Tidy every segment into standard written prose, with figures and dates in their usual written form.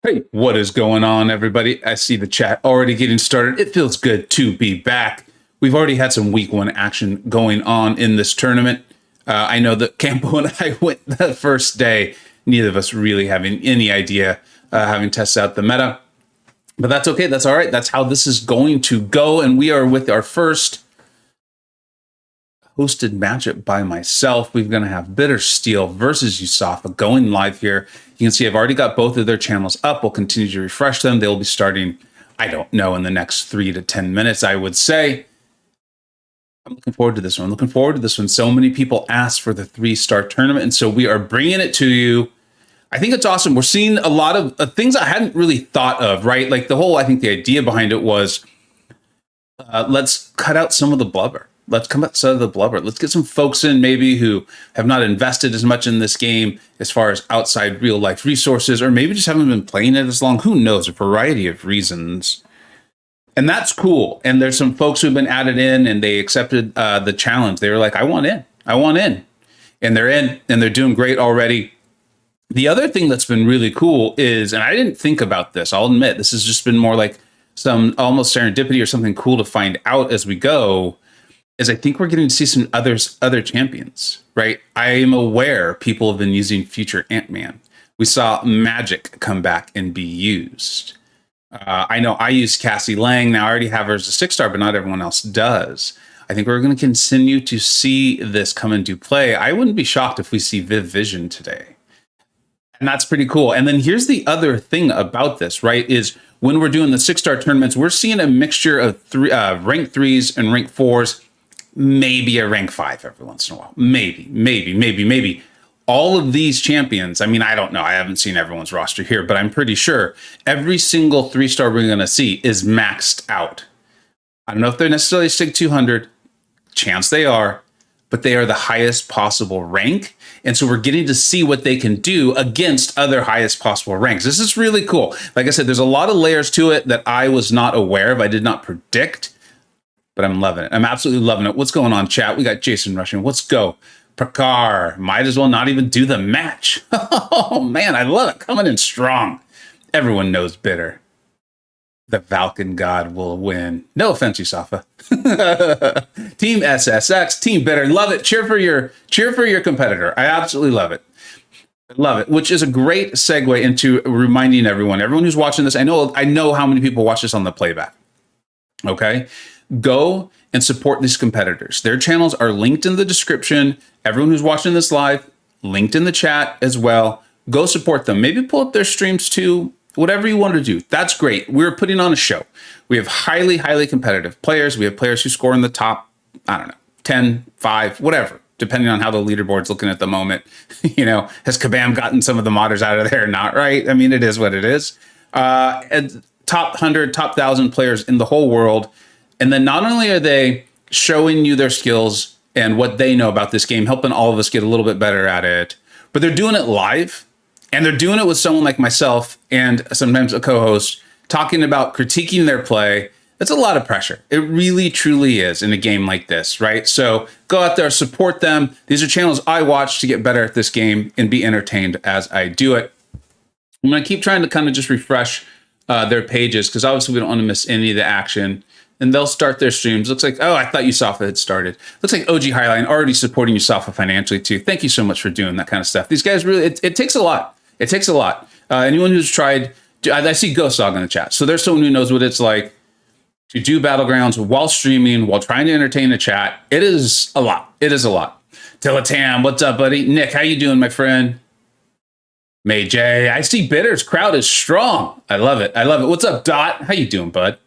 Hey, what is going on, everybody? I see the chat already getting started. It feels good to be back. We've already had some week one action going on in this tournament. I know that Campo and I went the first day, neither of us really having any idea, having tested out the meta. But that's okay. That's all right. That's how this is going to go. And we are with our first hosted matchup by myself. We're going to have BitterSteel versus USAFA going live here. You can see I've already got both of their channels up. We'll continue to refresh them. They'll be starting, I don't know, in the next 3 to 10 minutes, I would say. I'm looking forward to this one. Looking forward to this one. So many people asked for the 3-star tournament, and so we are bringing it to you. I think it's awesome. We're seeing a lot of things I hadn't really thought of, right? Like I think the idea behind it was, let's cut out some of the blubber. Let's come outside of the blubber. Let's get some folks in maybe who have not invested as much in this game as far as outside real life resources, or maybe just haven't been playing it as long. Who knows? A variety of reasons. And that's cool. And there's some folks who've been added in and they accepted the challenge. They were like, I want in. I want in. And they're in and they're doing great already. The other thing that's been really cool is, and I didn't think about this, I'll admit, this has just been more like some almost serendipity or something cool to find out as we go, is I think we're getting to see some other champions, right? I am aware people have been using future Ant-Man. We saw Magic come back and be used. I know I use Cassie Lang. Now I already have her as a 6-star, but not everyone else does. I think we're going to continue to see this come into play. I wouldn't be shocked if we see Viv Vision today. And that's pretty cool. And then here's the other thing about this, right, is when we're doing the 6-star tournaments, we're seeing a mixture of rank 3s and rank 4s, maybe a rank 5 every once in a while. Maybe. All of these champions, I mean, I don't know. I haven't seen everyone's roster here, but I'm pretty sure every single 3-star we're going to see is maxed out. I don't know if they're necessarily SIG 200. Chance they are, but they are the highest possible rank. And so we're getting to see what they can do against other highest possible ranks. This is really cool. Like I said, there's a lot of layers to it that I was not aware of. I did not predict, but I'm loving it. I'm absolutely loving it. What's going on, chat? We got Jason rushing. Let's go. Prakar, might as well not even do the match. Oh, man, I love it. Coming in strong. Everyone knows Bitter. The Falcon God will win. No offense, USAFA. Team SSX, Team Bitter. Love it. Cheer for your competitor. I absolutely love it. Love it. Which is a great segue into reminding everyone who's watching this. I know how many people watch this on the playback. Okay, go and support these competitors. Their channels are linked in the description. Everyone who's watching this live, linked in the chat as well. Go support them. Maybe pull up their streams too. Whatever you want to do, that's great. We're putting on a show. We have highly, highly competitive players. We have players who score in the top, I don't know, 10, 5, whatever, depending on how the leaderboard's looking at the moment. Has Kabam gotten some of the modders out of there? Not right. I mean, it is what it is. And top 100, top 1,000 players in the whole world. And then not only are they showing you their skills and what they know about this game, helping all of us get a little bit better at it, but they're doing it live. And they're doing it with someone like myself and sometimes a co-host talking about critiquing their play. It's a lot of pressure. It really, truly is in a game like this, right? So go out there, support them. These are channels I watch to get better at this game and be entertained as I do it. I'm going to keep trying to kind of just refresh their pages because obviously we don't want to miss any of the action. And they'll start their streams. Looks like, I thought USAFA had started. Looks like OG Highline already supporting USAFA financially too. Thank you so much for doing that kind of stuff. These guys really, it takes a lot. It takes a lot. Anyone who's tried, I see Ghost Dog in the chat. So there's someone who knows what it's like to do Battlegrounds while streaming, while trying to entertain the chat. It is a lot. It is a lot. Tillatam, what's up, buddy? Nick, how you doing, my friend? May J, I see Bitter's crowd is strong. I love it. I love it. What's up, Dot? How you doing, bud?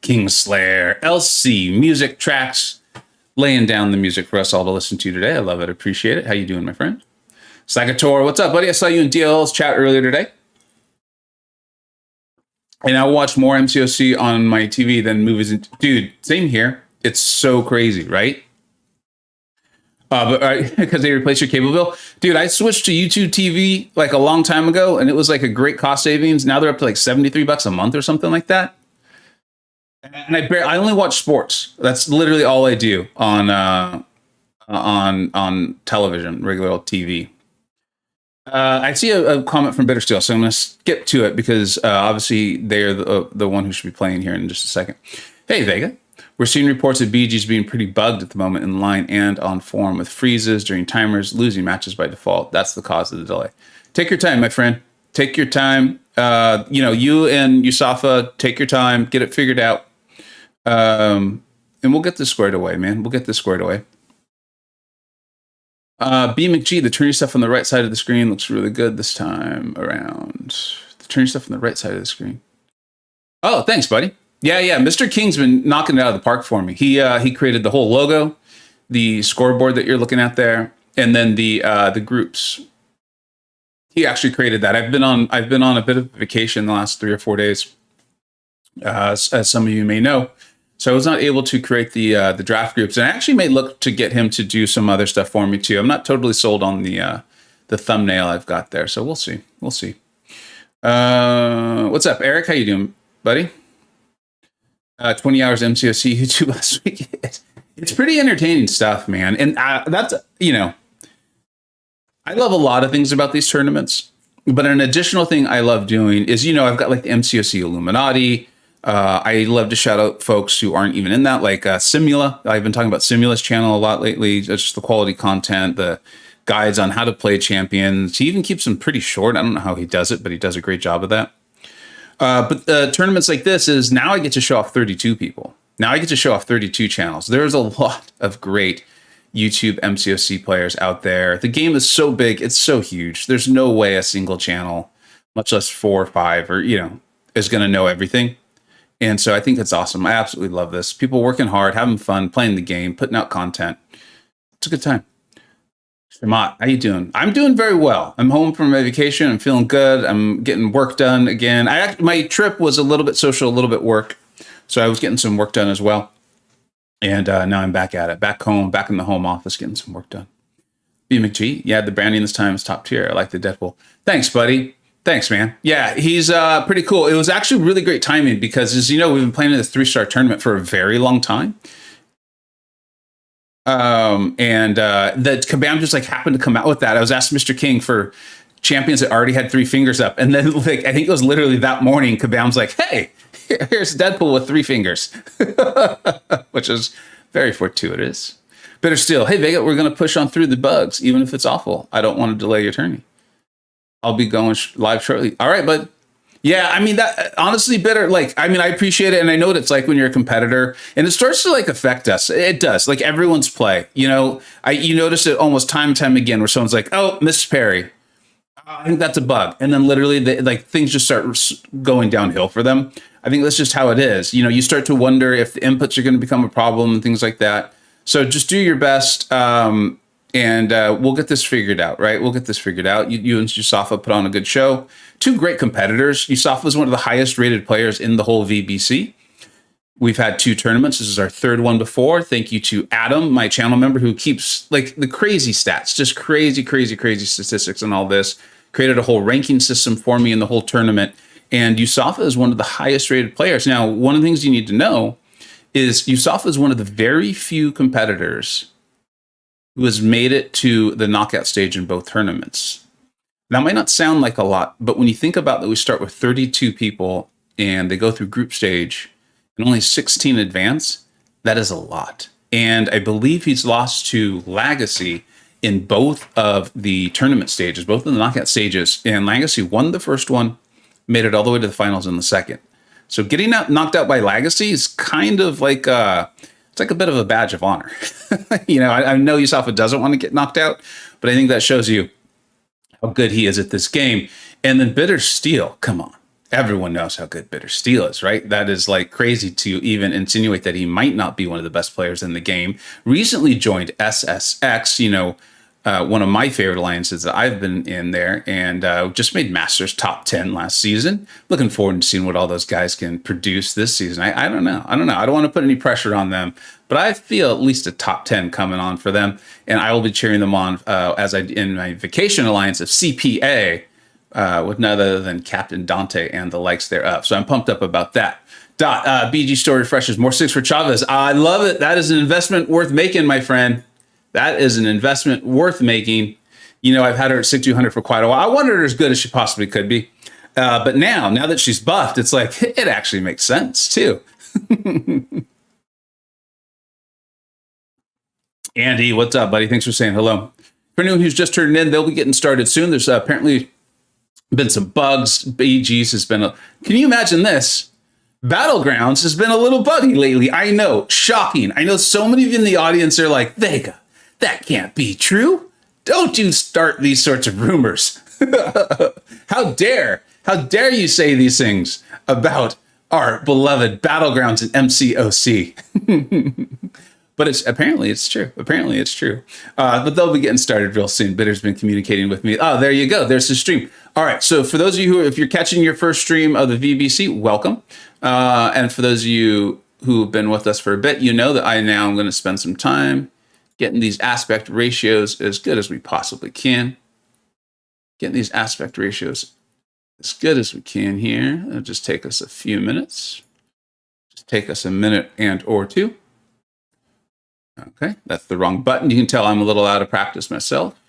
Kingslayer, LC, music tracks, laying down the music for us all to listen to today. I love it. Appreciate it. How you doing, my friend? Sagator, what's up, buddy? I saw you in DLL's chat earlier today. And I watch more MCoC on my TV than movies. Dude, same here. It's so crazy, right? But because they replaced your cable bill. Dude, I switched to YouTube TV like a long time ago, and it was like a great cost savings. Now they're up to like $73 a month or something like that. And I only watch sports. That's literally all I do on television, regular old TV. I see a comment from BitterSteel, so I'm going to skip to it because obviously they're the one who should be playing here in just a second. Hey, Vega. We're seeing reports of BG's being pretty bugged at the moment in line and on form with freezes during timers, losing matches by default. That's the cause of the delay. Take your time, my friend. Take your time. You and USAFA, take your time, get it figured out. And we'll get this squared away, man. We'll get this squared away. BMcG, the turning stuff on the right side of the screen looks really good this time around. The turning stuff on the right side of the screen. Oh, thanks, buddy. Yeah. Mr. King's been knocking it out of the park for me. He created the whole logo, the scoreboard that you're looking at there, and then the groups. He actually created that. I've been on a bit of vacation the last 3 or 4 days, as some of you may know. So I was not able to create the draft groups, and I actually may look to get him to do some other stuff for me too. I'm not totally sold on the thumbnail I've got there, so we'll see. What's up, Eric? How you doing, buddy? 20 hours MCoC YouTube last week. It's pretty entertaining stuff, man. And that's I love a lot of things about these tournaments, but an additional thing I love doing is I've got like the MCoC Illuminati. I love to shout out folks who aren't even in that, like Simula. I've been talking about Simula's channel a lot lately. It's just the quality content, the guides on how to play champions. He even keeps them pretty short. I don't know how he does it, but he does a great job of that. But tournaments like this is now I get to show off 32 people. Now I get to show off 32 channels. There's a lot of great YouTube MCoC players out there. The game is so big. It's so huge. There's no way a single channel, much less 4 or 5 or, is going to know everything. And so I think it's awesome. I absolutely love this. People working hard, having fun, playing the game, putting out content. It's a good time. Shamat, how you doing? I'm doing very well. I'm home from my vacation. I'm feeling good. I'm getting work done again. My trip was a little bit social, a little bit work. So I was getting some work done as well. And now I'm back at it. Back home, back in the home office, getting some work done. BMcG, yeah, the branding this time is top tier. I like the Deadpool. Thanks, buddy. Thanks, man. Yeah, he's pretty cool. It was actually really great timing because, as you know, we've been playing in this 3-star tournament for a very long time. The Kabam just happened to come out with that. I was asking Mr. King for champions that already had 3 fingers up. And then I think it was literally that morning, Kabam's like, hey, here's Deadpool with 3 fingers, which is very fortuitous. BitterSteel, hey, Vega, we're going to push on through the bugs, even if it's awful. I don't want to delay your tourney. I'll be going live shortly. All right, bud. Yeah, I mean, that honestly, Bitter, I appreciate it. And I know what it's like when you're a competitor and it starts to affect us. It does, everyone's play. You notice it almost time and time again where someone's like, oh, Miss Perry, I think that's a bug. And then literally things just start going downhill for them. I think that's just how it is. You start to wonder if the inputs are going to become a problem and things like that. So just do your best. And we'll get this figured out, right? We'll get this figured out. You and USAFA put on a good show. 2 great competitors. USAFA is one of the highest rated players in the whole VBC. We've had 2 tournaments. This is our 3rd one before. Thank you to Adam, my channel member, who keeps the crazy stats, just crazy statistics and all this. Created a whole ranking system for me in the whole tournament. And USAFA is one of the highest rated players. Now, one of the things you need to know is USAFA is one of the very few competitors who has made it to the knockout stage in both tournaments. That might not sound like a lot, but when you think about that, we start with 32 people and they go through group stage and only 16 advance, that is a lot. And I believe he's lost to Legacy in both of the tournament stages, both of the knockout stages. And Legacy won the first one, made it all the way to the finals in the second. So getting knocked out by Legacy is kind of it's like a bit of a badge of honor. I know USAFA doesn't want to get knocked out, but I think that shows you how good he is at this game. And then BitterSteel, come on. Everyone knows how good BitterSteel is, right? That is crazy to even insinuate that he might not be one of the best players in the game. Recently joined SSX, one of my favorite alliances that I've been in there, and just made Masters top 10 last season. Looking forward to seeing what all those guys can produce this season. I don't know. I don't want to put any pressure on them, but I feel at least a top 10 coming on for them, and I will be cheering them on as I in my vacation alliance of CPA with none other than Captain Dante and the likes thereof. So I'm pumped up about that. BG Store refreshes more 6 for Chavez. I love it. That is an investment worth making, my friend. That is an investment worth making. You know, I've had her at 6,200 for quite a while. I wanted her as good as she possibly could be. But now that she's buffed, it's like, it actually makes sense too. Andy, what's up, buddy? Thanks for saying hello. For anyone who's just turned in, they'll be getting started soon. There's apparently been some bugs. BG's has been can you imagine this? Battlegrounds has been a little buggy lately. I know, shocking. I know so many of you in the audience are like, Vega, that can't be true. Don't you start these sorts of rumors. How dare you say these things about our beloved Battlegrounds and MCoC. But apparently it's true. But they'll be getting started real soon. Bitter's been communicating with me. Oh, there you go. There's the stream. All right. So for those of you if you're catching your first stream of the VBC, welcome. And for those of you who've been with us for a bit, you know that I now am going to spend some time getting these aspect ratios as good as we possibly can. Getting these aspect ratios as good as we can here. It'll just take us a few minutes. Just take us a minute and or two. Okay, that's the wrong button. You can tell I'm a little out of practice myself.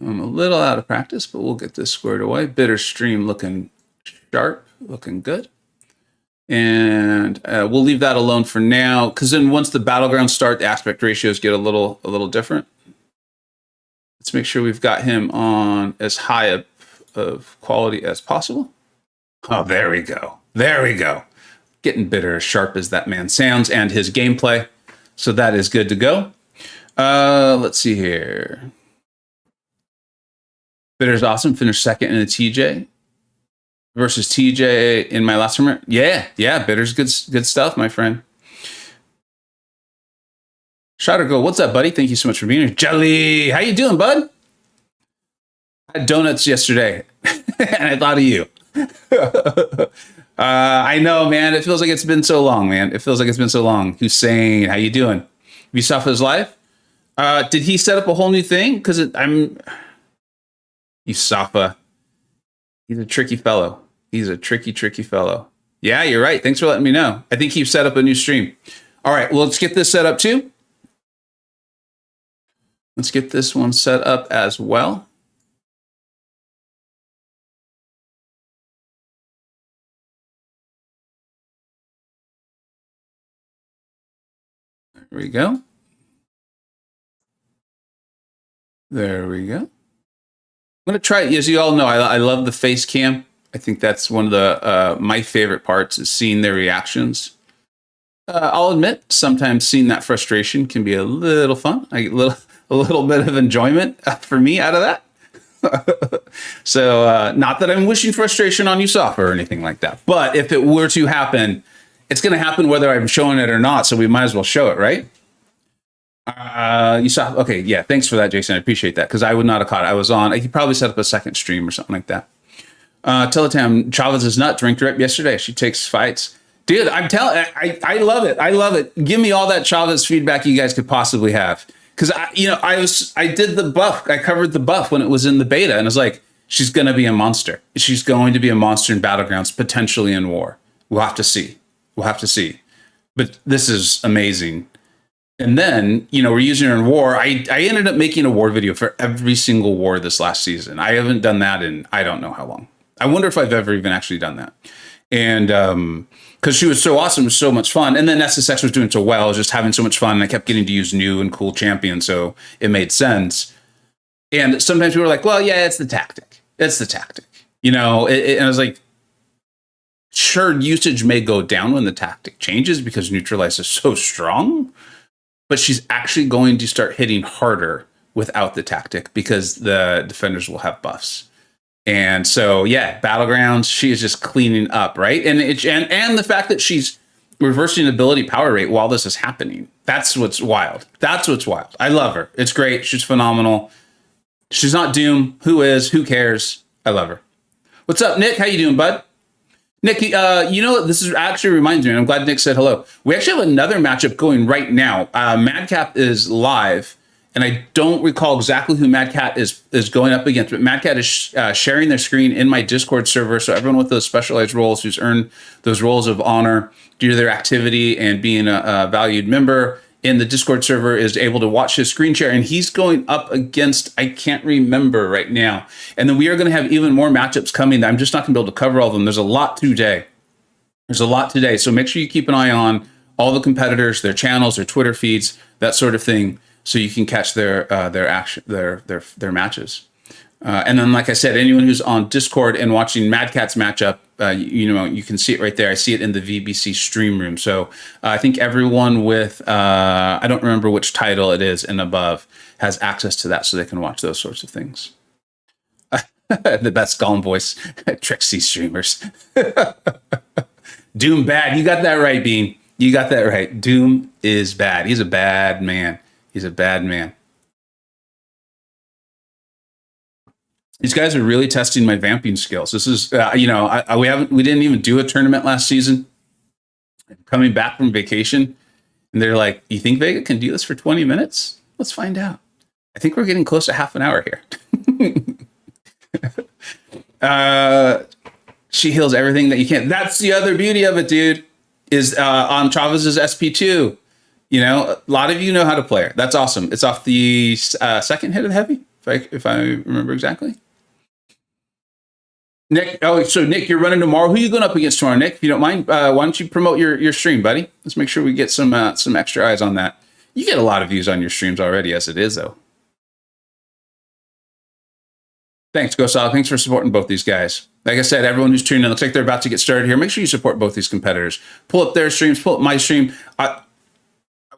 I'm a little out of practice, but we'll get this squared away. Bitter stream looking sharp, looking good. And we'll leave that alone for now, because then once the Battlegrounds start, the aspect ratios get a little different. Let's make sure we've got him on as high of quality as possible. Oh, there we go. There we go. Getting Bitter as sharp as that man sounds and his gameplay. So that is good to go. Let's see here. Bitter's awesome. Finished second in the TJ versus TJ in my last tournament. Yeah, Bitter's good stuff, my friend. Shotter Go, what's up, buddy? Thank you so much for being here. Jelly, how you doing, bud? I had donuts yesterday, and I thought of you. I know, man. It feels like it's been so long, man. It feels like it's been so long. Hussein, how you doing? USAFA's live. Did he set up a whole new thing? Because USAFA. He's a tricky fellow. He's a tricky fellow. Yeah, you're right. Thanks for letting me know. I think he set up a new stream. All right, well, let's get this set up too. Let's get this one set up as well. There we go. There we go. I'm going to try it. As you all know, I love the face cam. I think that's one of the my favorite parts is seeing their reactions. I'll admit, sometimes seeing that frustration can be a little fun. I get a little bit of enjoyment for me out of that. So not that I'm wishing frustration on USAFA or anything like that. But if it were to happen, it's going to happen whether I'm showing it or not. So we might as well show it, right? USAFA. Okay, yeah. Thanks for that, Jason. I appreciate that because I would not have caught it. I was on. He probably set up a second stream or something like that. Teletam, Chavez is nuts. Ranked her up yesterday. She takes fights. Dude, I'm telling. I love it. I love it. Give me all that Chavez feedback you guys could possibly have. Because I did the buff. I covered the buff when it was in the beta, and I was like, she's going to be a monster. She's going to be a monster in Battlegrounds, potentially in War. We'll have to see. But this is amazing. And then, we're using her in War. I ended up making a War video for every single War this last season. I haven't done that in I don't know how long. I wonder if I've ever even actually done that. And because she was so awesome, it was so much fun. And then SSX was doing so well, I was just having so much fun. And I kept getting to use new and cool champions, so it made sense. And sometimes people were like, well, yeah, it's the tactic. And I was like, sure, usage may go down when the tactic changes because Neutralize is so strong, but she's actually going to start hitting harder without the tactic because the defenders will have buffs. And so, yeah, Battlegrounds, she is just cleaning up, right? And the fact that she's reversing ability power rate while this is happening, that's what's wild. I love her. It's great. She's phenomenal. She's not Doom. Who is? Who cares? I love her. What's up, Nick? How you doing, bud? Nick, this is actually reminds me, and I'm glad Nick said hello. We actually have another matchup going right now. Madcap is live. And I don't recall exactly who Madcat is going up against, but Madcat is sharing their screen in my Discord server. So everyone with those specialized roles who's earned those roles of honor due to their activity and being a valued member in the Discord server is able to watch his screen share, and he's going up against, I can't remember right now. And then we are going to have even more matchups coming. I'm just not going to be able to cover all of them. There's a lot today. So make sure you keep an eye on all the competitors, their channels, their Twitter feeds, that sort of thing, so you can catch their matches. And then, like I said, anyone who's on Discord and watching Mad Cat's matchup, you can see it right there. I see it in the VBC stream room. So I think everyone with, I don't remember which title it is and above, has access to that, so they can watch those sorts of things. The best Gollum voice, Trixie streamers. Doom bad. You got that right, Bean. You got that right. Doom is bad. He's a bad man. He's a bad man. These guys are really testing my vamping skills. This is, we didn't even do a tournament last season. Coming back from vacation, and they're like, "You think Vega can do this for 20 minutes? Let's find out." I think we're getting close to half an hour here. She heals everything that you can. That's the other beauty of it, dude. Is on Chavez's SP2. A lot of you know how to play her. That's awesome. It's off the second hit of the heavy, if I remember exactly. Nick, so Nick, you're running tomorrow. Who are you going up against tomorrow, Nick? If you don't mind, why don't you promote your stream, buddy? Let's make sure we get some extra eyes on that. You get a lot of views on your streams already as it is, though. Thanks, Gosal. Thanks for supporting both these guys. Like I said, everyone who's tuning in, looks like they're about to get started here. Make sure you support both these competitors. Pull up their streams, pull up my stream. I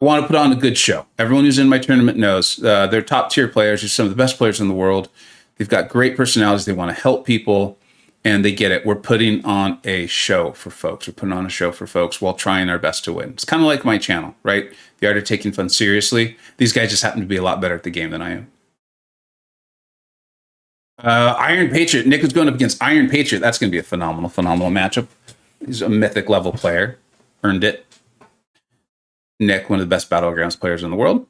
want to put on a good show. Everyone who's in my tournament knows they're top tier players. They're some of the best players in the world. They've got great personalities. They want to help people, and they get it. We're putting on a show for folks. We're putting on a show for folks while trying our best to win. It's kind of like my channel, right? The art of taking fun seriously. These guys just happen to be a lot better at the game than I am. Iron Patriot. Nick is going up against Iron Patriot. That's going to be a phenomenal matchup. He's a mythic level player. Earned it. Nick, one of the best Battlegrounds players in the world.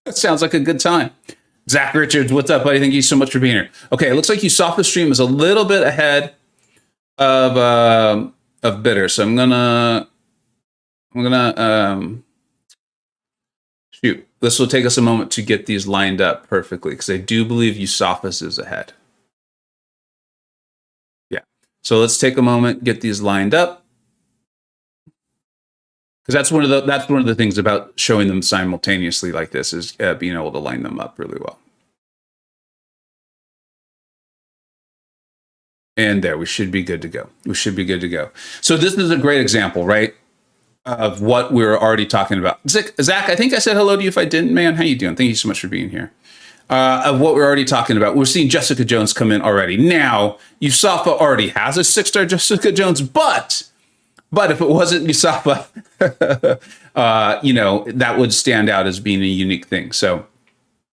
That sounds like a good time. Zach Richards, what's up, buddy? Thank you so much for being here. Okay, it looks like USAFA's stream is a little bit ahead of Bitter, so I'm gonna shoot. This will take us a moment to get these lined up perfectly, because I do believe USAFA's is ahead. Yeah, so let's take a moment, get these lined up, because that's one of the things about showing them simultaneously like this, is being able to line them up really well. And there, we should be good to go. We should be good to go. So this is a great example, right, of what we were already talking about. Zach, I think I said hello to you. If I didn't, man, how you doing? Thank you so much for being here. Of what we're already talking about. We're seeing Jessica Jones come in already. Now, USAFA already has a 6-star Jessica Jones, but if it wasn't USAFA, that would stand out as being a unique thing. So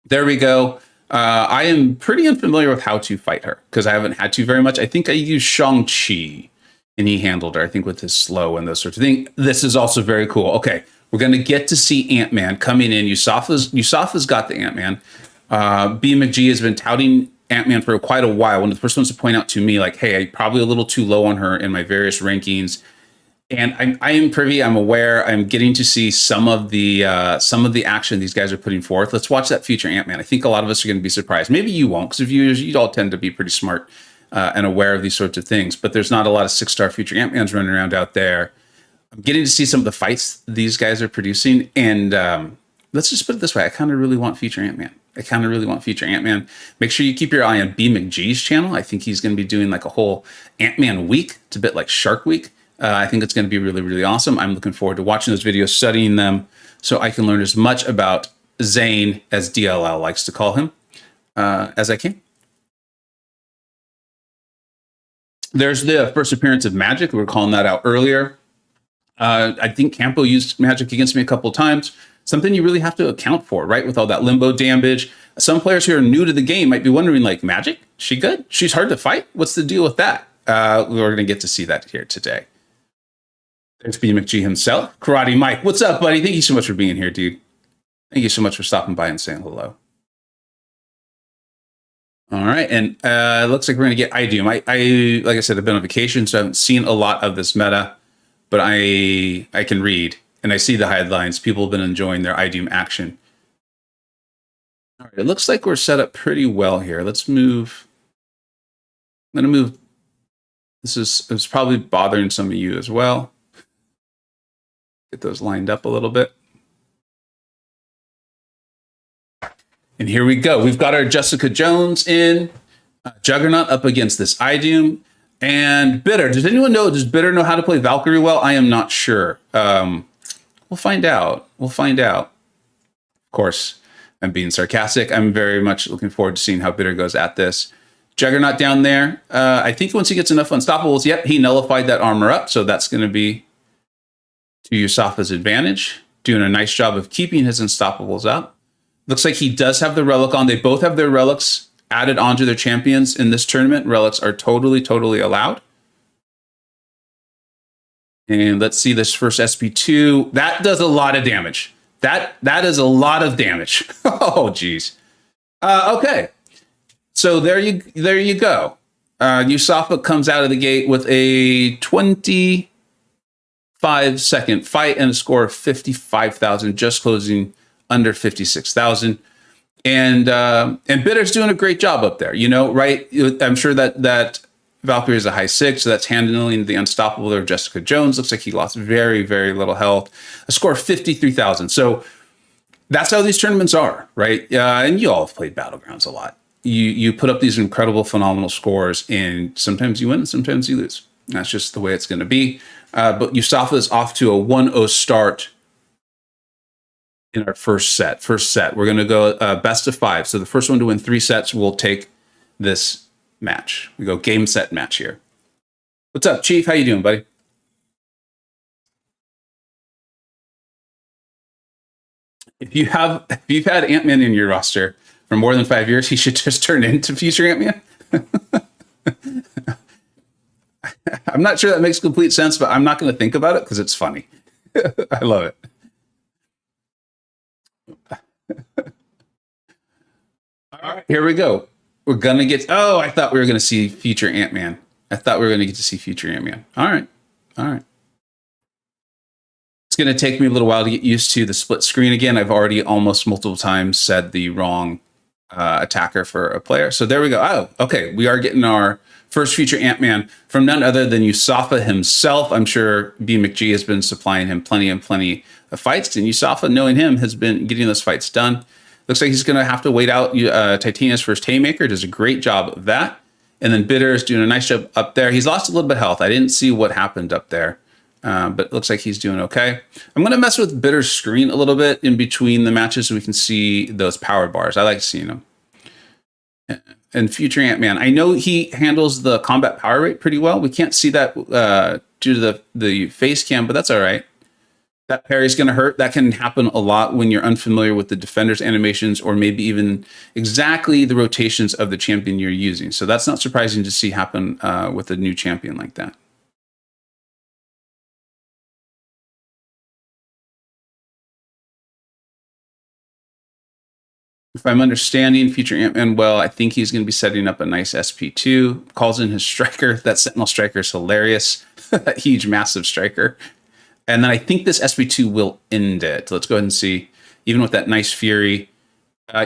there we go. I am pretty unfamiliar with how to fight her, because I haven't had to very much. I think I used Shang-Chi, and he handled her, I think, with his slow and those sorts of things. This is also very cool. Okay, we're going to get to see Ant-Man coming in. USAFA's got the Ant-Man. B. McG has been touting Ant-Man for quite a while. One of the first ones to point out to me, like, hey, I'm probably a little too low on her in my various rankings. And I am privy. I'm aware. I'm getting to see some of the action these guys are putting forth. Let's watch that future Ant-Man. I think a lot of us are going to be surprised. Maybe you won't, because viewers, you all tend to be pretty smart and aware of these sorts of things. But there's not a lot of 6-star future Ant-Mans running around out there. I'm getting to see some of the fights these guys are producing. And let's just put it this way. I kind of really want future Ant-Man. Make sure you keep your eye on B. McG's channel. I think he's going to be doing like a whole Ant-Man week. It's a bit like Shark Week. I think it's going to be really, really awesome. I'm looking forward to watching those videos, studying them, so I can learn as much about Zane, as DLL likes to call him, as I can. There's the first appearance of magic. We were calling that out earlier. I think Campo used magic against me a couple of times. Something you really have to account for, right? With all that limbo damage. Some players who are new to the game might be wondering, like, magic? She good? She's hard to fight? What's the deal with that? We're going to get to see that here today. There's B. McG himself. Karate Mike, what's up, buddy? Thank you so much for being here, dude. Thank you so much for stopping by and saying hello. All right, and it looks like we're going to get iDoom. Like I said, I've been on vacation, so I haven't seen a lot of this meta, but I can read. And I see the headlines. People have been enjoying their IDM action. All right, it looks like we're set up pretty well here. Let's move. I'm going to move. It's probably bothering some of you as well. Get those lined up a little bit. And here we go. We've got our Jessica Jones in. Juggernaut up against this IDM. And Bitter. Does anyone know? Does Bitter know how to play Valkyrie well? I am not sure. We'll find out. We'll find out. Of course, I'm being sarcastic. I'm very much looking forward to seeing how Bitter goes at this. Juggernaut down there. I think once he gets enough unstoppables, yep, he nullified that armor up. So that's going to be to USAFA's advantage. Doing a nice job of keeping his unstoppables up. Looks like he does have the relic on. They both have their relics added onto their champions in this tournament. Relics are totally allowed. And let's see this first SP2. That does a lot of damage. That is a lot of damage. Oh, geez. Okay. So there you go. USAFA comes out of the gate with a 25-second fight and a score of 55,000, just closing under 56,000. And Bitter's doing a great job up there, you know, right? I'm sure that Valkyrie is a high 6, so that's handling the unstoppable there of Jessica Jones. Looks like he lost very little health. A score of 53,000. So that's how these tournaments are, right? And you all have played Battlegrounds a lot. You put up these incredible, phenomenal scores, and sometimes you win, and sometimes you lose. That's just the way it's going to be. But USAFA is off to a 1-0 start in our first set. We're going to go best of 5. So the first one to win 3 sets will take this match. We go game, set, match here. What's up, Chief? How you doing, buddy? If you've had Ant-Man in your roster for more than 5 years, he should just turn into future Ant-Man. I'm not sure that makes complete sense, but I'm not going to think about it because it's funny. I love it. All right, here we go. We're going to get... Oh, I thought we were going to see future Ant-Man. All right. It's going to take me a little while to get used to the split screen again. I've already almost multiple times said the wrong attacker for a player. So there we go. Oh, okay. We are getting our first future Ant-Man from none other than USAFA himself. I'm sure B McG has been supplying him plenty of fights, and USAFA, knowing him, has been getting those fights done. Looks like he's going to have to wait out Titania's first Haymaker. Does a great job of that. And then Bitter is doing a nice job up there. He's lost a little bit of health. I didn't see what happened up there. But it looks like he's doing okay. I'm going to mess with Bitter's screen a little bit in between the matches so we can see those power bars. I like seeing them. And future Ant-Man, I know he handles the combat power rate pretty well. We can't see that due to the face cam, but that's all right. That parry's going to hurt. That can happen a lot when you're unfamiliar with the defender's animations or maybe even exactly the rotations of the champion you're using. So that's not surprising to see happen with a new champion like that. If I'm understanding future Ant-Man well, I think he's going to be setting up a nice SP2. Calls in his striker. That Sentinel striker is hilarious. That huge, massive striker. And then I think this SP2 will end it. Let's go ahead and see. Even with that nice Fury.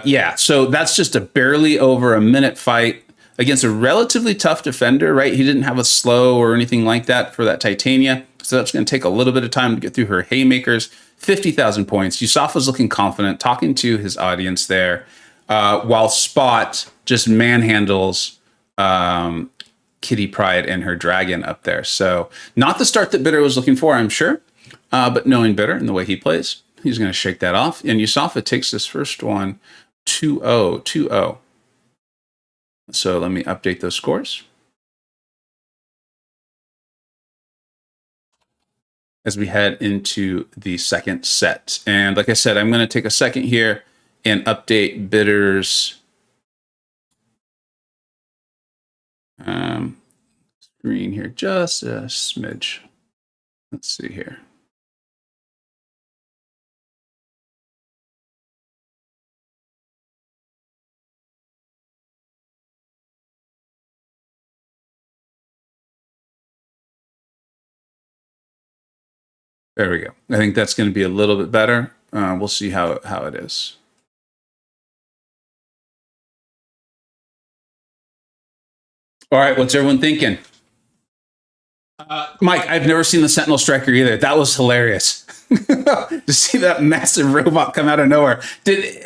Yeah, so that's just a barely over a minute fight against a relatively tough defender, right? He didn't have a slow or anything like that for that Titania. So that's going to take a little bit of time to get through her Haymakers. 50,000 points. USAFA's looking confident, talking to his audience there, while Spot just manhandles Kitty Pryde and her dragon up there. So not the start that Bitter was looking for, I'm sure, but knowing Bitter and the way he plays, he's going to shake that off. And USAFA takes this first one 2-0, 2-0. So let me update those scores. As we head into the second set. And like I said, I'm going to take a second here and update Bitter's screen here, just a smidge. Let's see here. There we go. I think that's going to be a little bit better. We'll see how it is. All right, what's everyone thinking? Mike, I've never seen the Sentinel Striker either. That was hilarious. To see that massive robot come out of nowhere. Did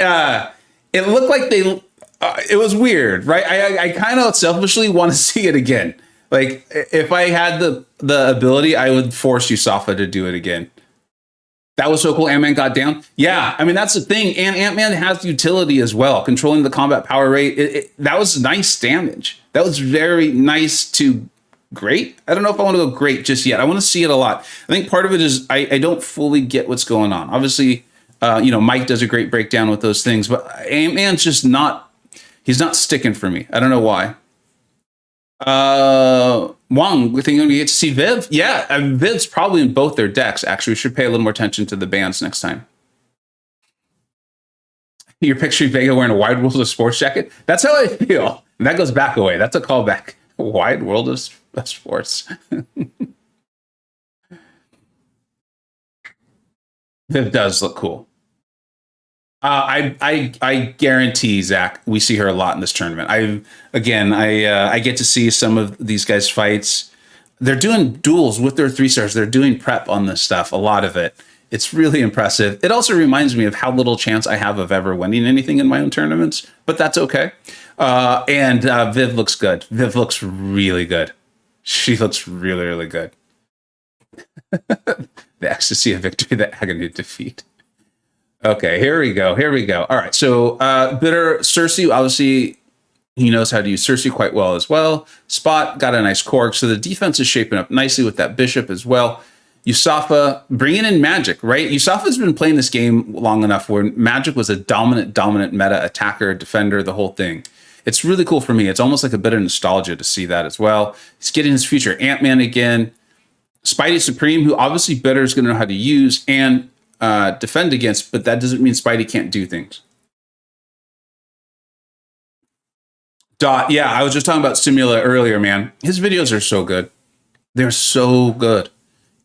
it looked like they? It was weird, right? I kind of selfishly want to see it again. Like if I had the ability, I would force USAFA to do it again. That was so cool. Ant-Man got down. Yeah, I mean that's the thing. And Ant-Man has utility as well, controlling the combat power rate. That was nice damage. That was very nice to great. I don't know if I want to go great just yet. I want to see it a lot. I think part of it is I don't fully get what's going on. Obviously, Mike does a great breakdown with those things, but Ant-Man's just not. He's not sticking for me. I don't know why. Wong, we think we get to see Viv. Yeah, Viv's probably in both their decks. Actually, we should pay a little more attention to the bands next time. You're picturing Vega wearing a Wide World of Sports jacket. That's how I feel. And that goes back away. That's a callback. Wide World of Sports. Viv does look cool. I guarantee, Zach, we see her a lot in this tournament. I get to see some of these guys' fights. They're doing duels with their 3-stars. They're doing prep on this stuff, a lot of it. It's really impressive. It also reminds me of how little chance I have of ever winning anything in my own tournaments, but that's okay. And Viv looks good. Viv looks really good. She looks really, really good. The ecstasy of victory, the agony of defeat. Okay, here we go. All right, so Bitter Cersei, obviously, he knows how to use Cersei quite well as well. Spot got a nice Korg, so the defense is shaping up nicely with that Bishop as well. USAFA bringing in Magic, right? USAFA's been playing this game long enough where Magic was a dominant meta attacker, defender, the whole thing. It's really cool for me. It's almost like a bit of nostalgia to see that as well. He's getting his future Ant-Man again. Spidey Supreme, who obviously Bitter is going to know how to use and defend against, but that doesn't mean Spidey can't do things. Dot, yeah, I was just talking about Simula earlier, man. His videos are so good. They're so good.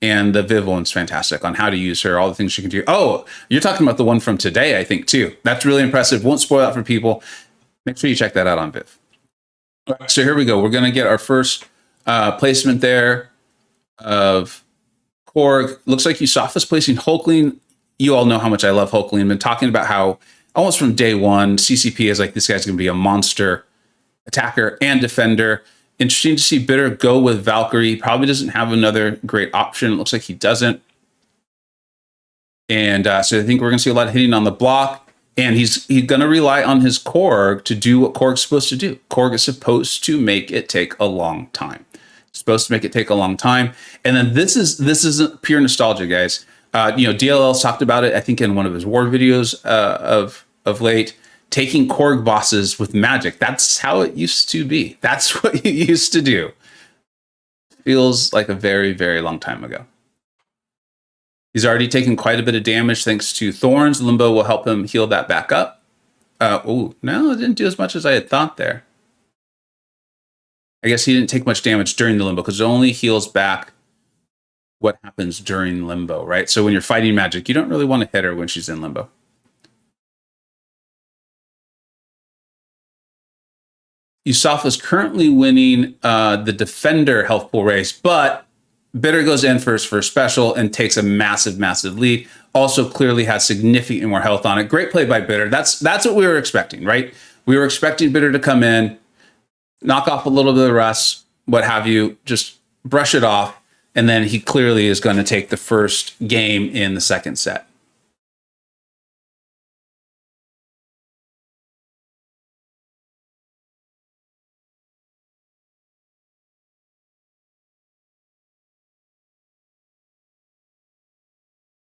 And the Viv one's fantastic on how to use her, all the things she can do. Oh, you're talking about the one from today, I think, too. That's really impressive. Won't spoil that for people. Make sure you check that out on Viv. All right, so here we go. We're going to get our first placement there of Korg. Looks like USAFA's placing Hulkling. You all know how much I love Hulkling. I've been talking about how almost from day one, CCP is like, this guy's going to be a monster attacker and defender. Interesting to see Bitter go with Valkyrie. Probably doesn't have another great option. It looks like he doesn't. And so I think we're going to see a lot of hitting on the block. And he's going to rely on his Korg to do what Korg's supposed to do. Korg is supposed to make it take a long time. It's supposed to make it take a long time. And then this isn't pure nostalgia, guys. DLL's talked about it, I think, in one of his war videos of late. Taking Korg bosses with magic. That's how it used to be. That's what you used to do. Feels like a very, very long time ago. He's already taken quite a bit of damage thanks to Thorns. Limbo will help him heal that back up. No, it didn't do as much as I had thought there. I guess he didn't take much damage during the Limbo because it only heals back what happens during Limbo, right? So when you're fighting magic, you don't really want to hit her when she's in Limbo. USAFA is currently winning the Defender health pool race, but Bitter goes in first for a special and takes a massive, massive lead. Also clearly has significant more health on it. Great play by Bitter. That's what we were expecting, right? We were expecting Bitter to come in, knock off a little bit of the rust, what have you, just brush it off, and then he clearly is going to take the first game in the second set.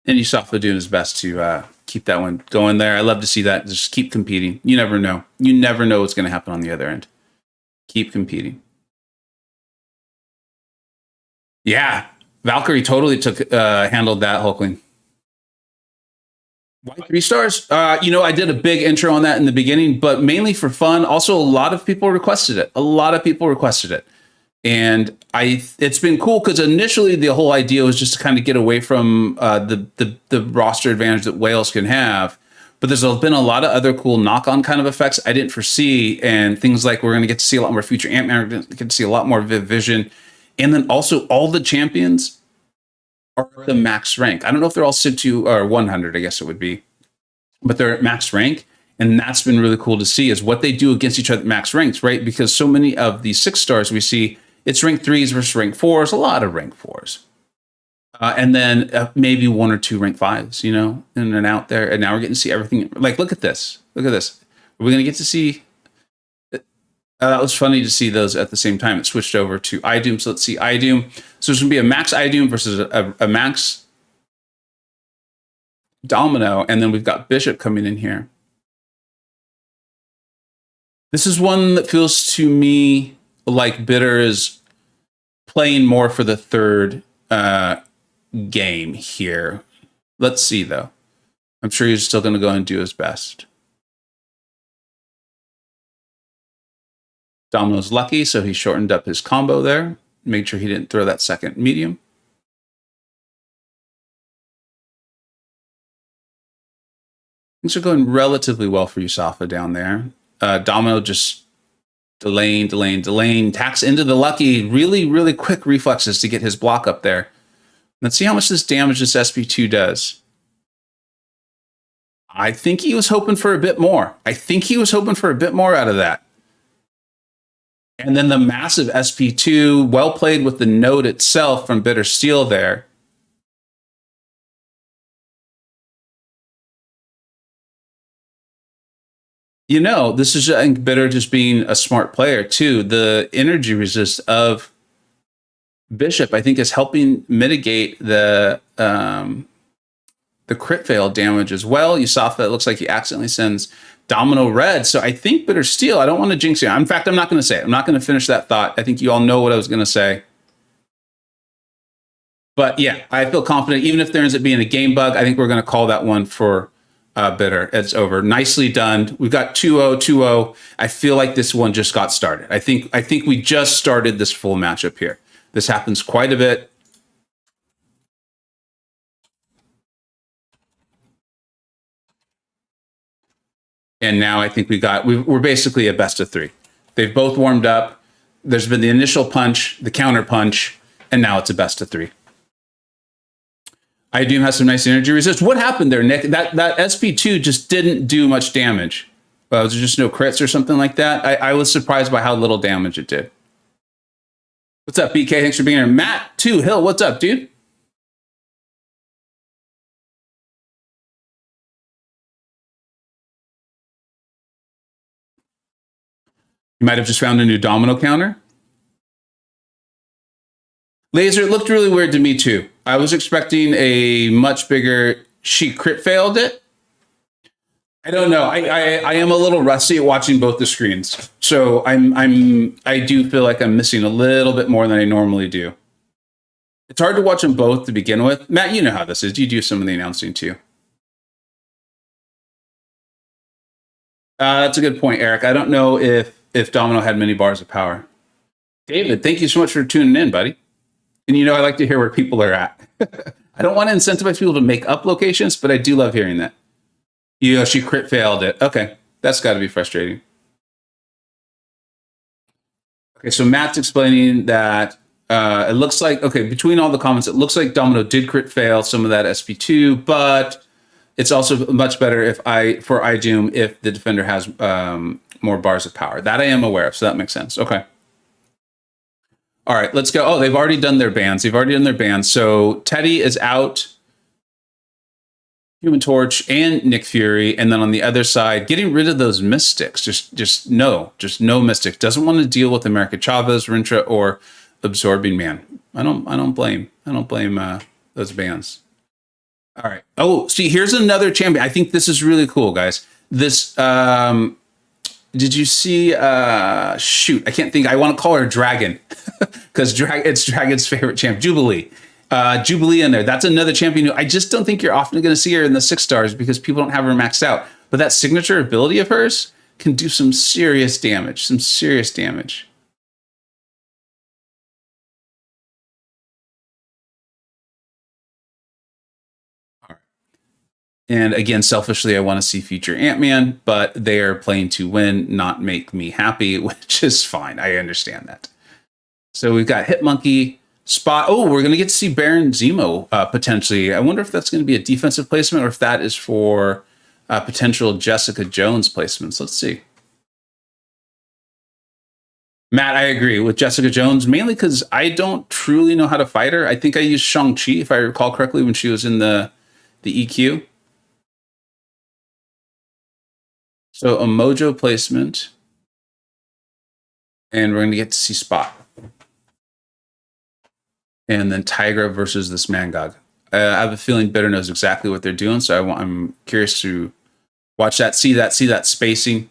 And USAFA doing his best to keep that one going there. I love to see that. Just keep competing. You never know. You never know what's going to happen on the other end. Keep competing. Yeah, Valkyrie totally handled that Hulkling. Why 3 stars? I did a big intro on that in the beginning, but mainly for fun. Also, a lot of people requested it. And it's been cool because initially the whole idea was just to kind of get away from the roster advantage that whales can have. But there's been a lot of other cool knock-on kind of effects I didn't foresee, and things like we're going to get to see a lot more future Ant-Man, we're going to get to see a lot more Viv Vision, and then also all the champions are the max rank. I don't know if they're all Sig 2 or 100, I guess it would be, but they're at max rank. And that's been really cool to see is what they do against each other at max ranks, right? Because so many of these 6 stars we see, it's rank 3s versus rank 4s, a lot of rank 4s. And then maybe 1 or 2 rank 5s, you know, in and out there. And now we're getting to see everything. Like, look at this. Look at this. Are we going to get to see? That was funny to see those at the same time. It switched over to iDoom. So let's see iDoom. So there's going to be a max iDoom versus a max Domino. And then we've got Bishop coming in here. This is one that feels to me like Bitter is playing more for the third game here. Let's see, though. I'm sure he's still going to go and do his best. Domino's lucky, so he shortened up his combo there. Made sure he didn't throw that second medium. Things are going relatively well for USAFA down there. Domino just delaying, tacks into the lucky, really quick reflexes to get his block up there. Let's see how much this damage this SP2 does. I think he was hoping for a bit more. out of that. And then the massive SP2, well played with the node itself from BitterSteel there. You know, this is, I think, Bitter just being a smart player, too. The energy resist of Bishop, I think, is helping mitigate the crit fail damage as well. USAFA, it looks like he accidentally sends Domino red. So I think BitterSteel, I don't want to jinx you. In fact, I'm not going to say it. I'm not going to finish that thought. I think you all know what I was going to say. But yeah, I feel confident. Even if there ends up being a game bug, I think we're going to call that one for Bitter. It's over. Nicely done. We've got 2-0, 2-0. I feel like this one just got started. I think we just started this full matchup here. This happens quite a bit. And now I think we're basically a best of 3. They've both warmed up. There's been the initial punch, the counter punch, and now it's a best of 3. iDoom has some nice energy resist. What happened there, Nick? That SP2 just didn't do much damage. Was there just no crits or something like that? I was surprised by how little damage it did. What's up, BK? Thanks for being here. Matt 2 Hill, what's up, dude? You might have just found a new domino counter. Laser, it looked really weird to me, too. I was expecting a much bigger... She crit failed it? I don't know. I am a little rusty at watching both the screens. So I do feel like I'm missing a little bit more than I normally do. It's hard to watch them both to begin with. Matt, you know how this is. You do some of the announcing, too. That's a good point, Eric. I don't know if Domino had many bars of power. David, thank you so much for tuning in, buddy. And you know, I like to hear where people are at. I don't want to incentivize people to make up locations, but I do love hearing that. You know, she crit failed it. Okay, that's got to be frustrating. Okay, so Matt's explaining that it looks like, okay, between all the comments, it looks like Domino did crit fail some of that SP2, but it's also much better for iDoom if the defender has more bars of power. That I am aware of, so that makes sense. Okay. All right, let's go. Oh, they've already done their bans. So Teddy is out, Human Torch, and Nick Fury. And then on the other side, getting rid of those Mystics. Just no Mystic. Doesn't want to deal with America Chavez, Rintra, or Absorbing Man. I don't blame those bans. All right. Oh, see, here's another champion. I think this is really cool, guys. This did you see shoot, I can't think. I want to call her Dragon because it's Dragon's favorite champ, Jubilee. Jubilee in there. That's another champion who I just don't think you're often going to see her in the 6 stars because people don't have her maxed out. But that signature ability of hers can do some serious damage. And again, selfishly, I want to see future Ant-Man, but they are playing to win, not make me happy, which is fine. I understand that. So we've got Hitmonkey, Spot. Oh, we're going to get to see Baron Zemo potentially. I wonder if that's going to be a defensive placement or if that is for potential Jessica Jones placements. Let's see. Matt, I agree with Jessica Jones, mainly because I don't truly know how to fight her. I think I used Shang-Chi, if I recall correctly, when she was in the EQ. So a Mojo placement. And we're going to get to see Spot. And then Tigra versus this Mangog. I have a feeling Bitter knows exactly what they're doing, so I'm curious to watch that, see that spacing.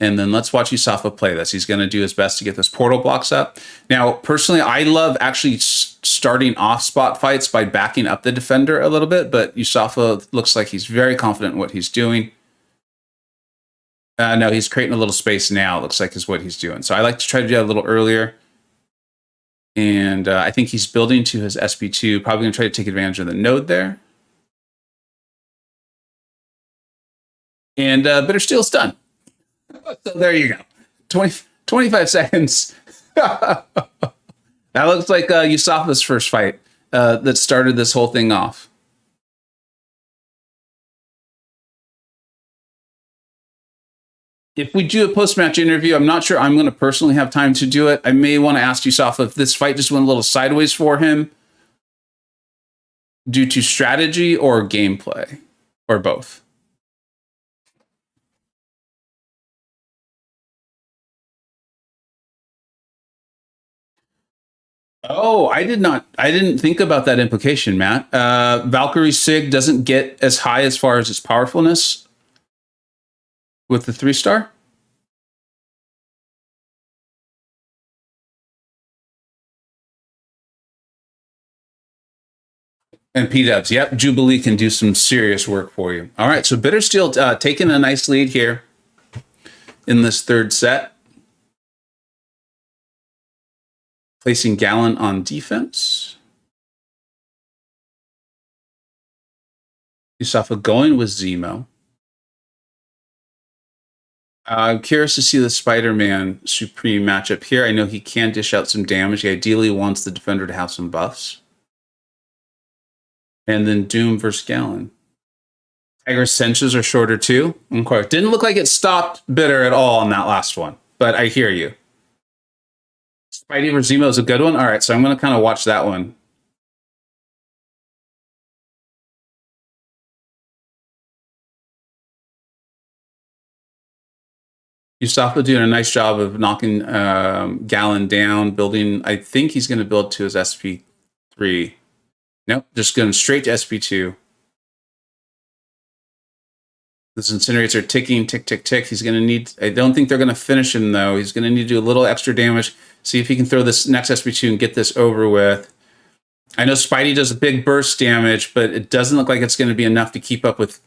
And then let's watch USAFA play this. He's going to do his best to get those portal blocks up. Now, personally, I love actually starting off spot fights by backing up the defender a little bit, but USAFA looks like he's very confident in what he's doing. No, he's creating a little space now, it looks like is what he's doing. So I like to try to do that a little earlier. And I think he's building to his SP2, probably going to try to take advantage of the node there. And BitterSteel's done. So there you go. 25 seconds. That looks like USAFA's first fight that started this whole thing off. If we do a post-match interview, I'm not sure I'm going to personally have time to do it. I may want to ask USAFA if this fight just went a little sideways for him due to strategy or gameplay, or both. Oh, I didn't think about that implication, Matt. Valkyrie Sig doesn't get as high as far as its powerfulness with the 3-star. And P-Dubs, yep, Jubilee can do some serious work for you. All right, so BitterSteel taking a nice lead here in this third set. Placing Gallon on defense. USAFA going with Zemo. I'm curious to see the Spider-Man Supreme matchup here. I know he can dish out some damage. He ideally wants the defender to have some buffs. And then Doom versus Gallon. Tiger's senses are shorter too. Okay. Didn't look like it stopped Bitter at all on that last one, but I hear you. Spidey versus Zemo is a good one. All right, so I'm going to kind of watch that one. USAFA doing a nice job of knocking Gallon down, building. I think he's going to build to his SP3. Nope, just going straight to SP2. Those incinerates are ticking, tick, tick, tick. He's going to need, I don't think they're going to finish him, though. He's going to need to do a little extra damage. See if he can throw this next SP2 and get this over with. I know Spidey does a big burst damage, but it doesn't look like it's going to be enough to keep up with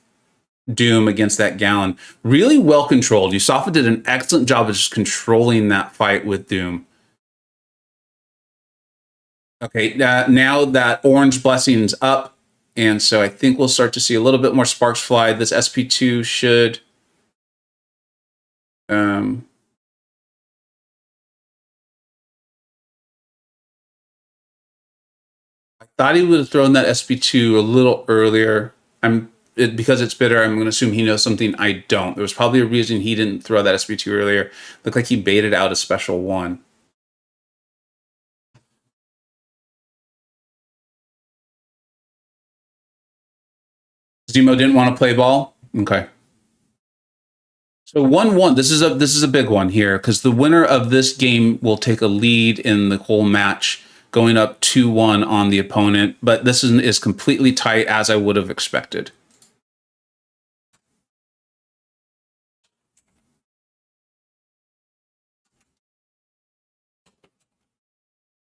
Doom against that Gallon. Really well controlled. USAFA did an excellent job of just controlling that fight with Doom. Okay, now that orange blessing's up, and so I think we'll start to see a little bit more sparks fly. This SP2 should... I thought he would have thrown that SP2 a little earlier. Because it's Bitter, I'm going to assume he knows something I don't. There was probably a reason he didn't throw that SP2 earlier. Looked like he baited out a special one. Zemo didn't want to play ball? Okay. So 1-1. This is a big one here because the winner of this game will take a lead in the whole match, going up 2-1 on the opponent. But this is completely tight as I would have expected.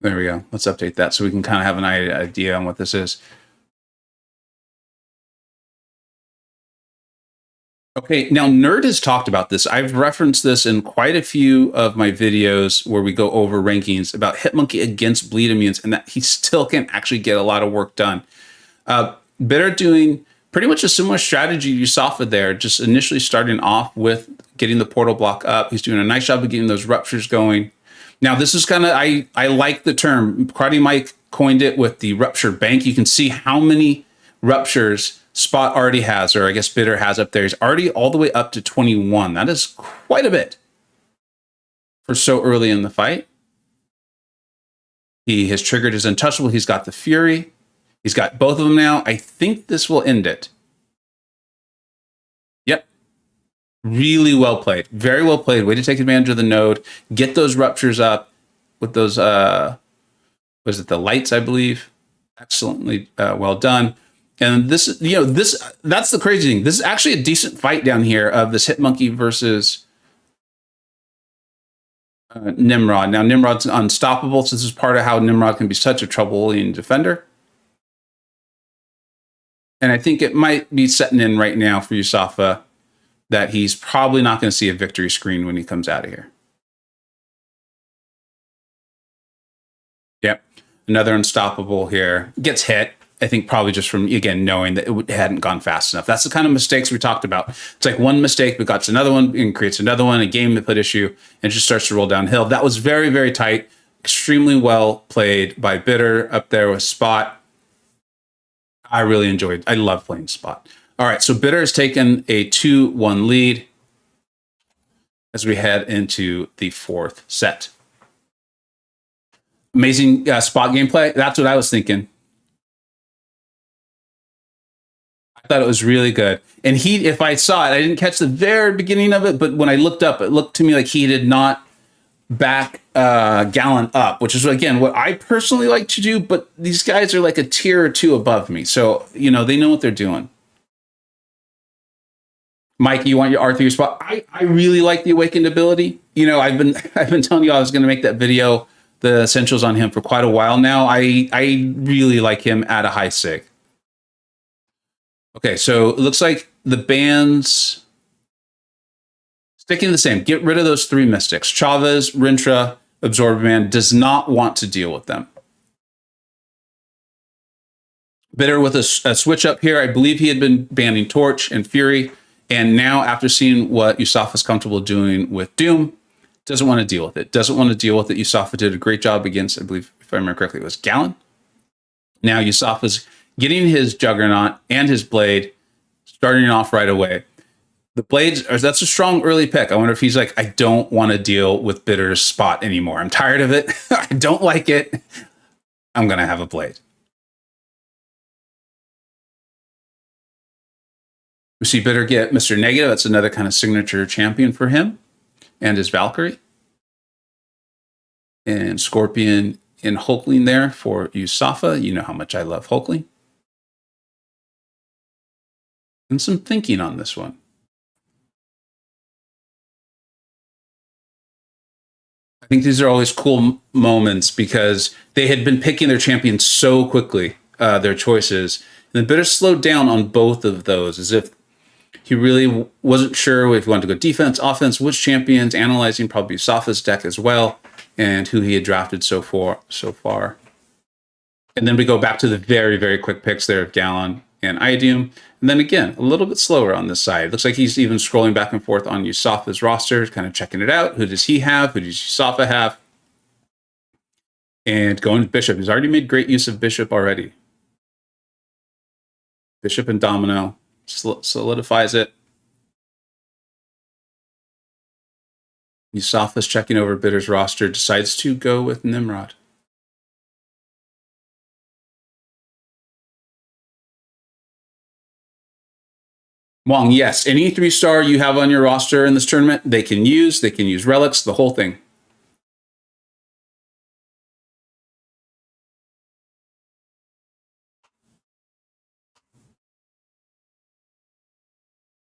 There we go. Let's update that so we can kind of have an idea on what this is. Okay, now Nerd has talked about this. I've referenced this in quite a few of my videos where we go over rankings about Hitmonkey against bleed immunes and that he still can actually get a lot of work done. Bitter doing pretty much a similar strategy to USAFA there, just initially starting off with getting the portal block up. He's doing a nice job of getting those ruptures going. Now, this is kind of, I like the term. Karate Mike coined it with the rupture bank. You can see how many ruptures Spot already has, or I guess Bitter has up there. He's already all the way up to 21. That is quite a bit for so early in the fight. He has triggered his untouchable. He's got the Fury. He's got both of them now. I think this will end it. Yep. Really well played. Very well played. Way to take advantage of the node. Get those ruptures up with those, was it the lights, I believe? Excellently well done. And this, that's the crazy thing. This is actually a decent fight down here of this Hitmonkey versus Nimrod. Now, Nimrod's unstoppable, so this is part of how Nimrod can be such a troubling defender. And I think it might be setting in right now for USAFA that he's probably not going to see a victory screen when he comes out of here. Yep. Another unstoppable here. Gets hit. I think probably just from, again, knowing that it hadn't gone fast enough. That's the kind of mistakes we talked about. It's like one mistake becomes another one and creates another one, a game input issue, and it just starts to roll downhill. That was very, very tight. Extremely well played by Bitter up there with Spot. I really enjoyed. I love playing Spot. All right, so Bitter has taken a 2-1 lead as we head into the fourth set. Amazing Spot gameplay. That's what I was thinking. I thought it was really good. And if I saw it, I didn't catch the very beginning of it, but when I looked up, it looked to me like he did not back Gallon up, which is, again, what I personally like to do, but these guys are like a tier or two above me. So, they know what they're doing. Mike, you want your R3 Spot? I really like the Awakened ability. I've been telling you I was going to make that video, the essentials on him, for quite a while now. I really like him at a high sig. Okay, so it looks like the bans sticking the same. Get rid of those three mystics. Chavez, Rintra, Absorberman does not want to deal with them. Bitter with a switch up here. I believe he had been banning Torch and Fury, and now after seeing what USAFA is comfortable doing with Doom, doesn't want to deal with it. Doesn't want to deal with it. USAFA did a great job against, I believe, if I remember correctly, it was Gallon. Now USAFA's getting his Juggernaut and his Blade, starting off right away. The Blades, that's a strong early pick. I wonder if he's like, I don't want to deal with Bitter's Spot anymore. I'm tired of it. I don't like it. I'm going to have a Blade. We see Bitter get Mr. Negative. That's another kind of signature champion for him. And his Valkyrie. And Scorpion and Hulkling there for USAFA. You know how much I love Hulkling. And some thinking on this one. I think these are always cool moments because they had been picking their champions so quickly, their choices. And the Bitter slowed down on both of those, as if he really wasn't sure if he wanted to go defense, offense, which champions, analyzing probably USAFA's deck as well, and who he had drafted so far. And then we go back to the very, very quick picks there of Gallon and Idiom. And then again, a little bit slower on this side. Looks like he's even scrolling back and forth on USAFA's roster, kind of checking it out. Who does he have? Who does USAFA have? And going to Bishop. He's already made great use of Bishop already. Bishop and Domino solidifies it. USAFA's checking over Bitter's roster, decides to go with Nimrod. Wong, yes. Any 3-star you have on your roster in this tournament, they can use relics, the whole thing.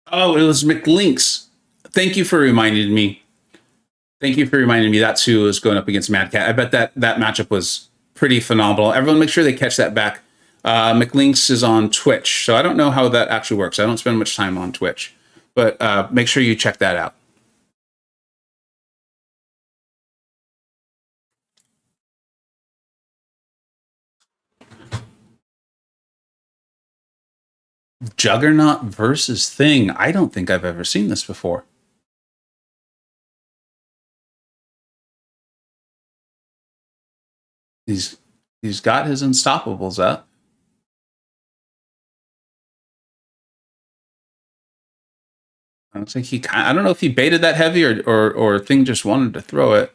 Oh, it was McLinks. Thank you for reminding me. That's who was going up against Mad Cat. I bet that matchup was pretty phenomenal. Everyone make sure they catch that back. McLinks is on Twitch, so I don't know how that actually works. I don't spend much time on Twitch, but make sure you check that out. Juggernaut versus Thing. I don't think I've ever seen this before. He's got his unstoppables up. I don't think I don't know if he baited that heavy or Thing just wanted to throw it.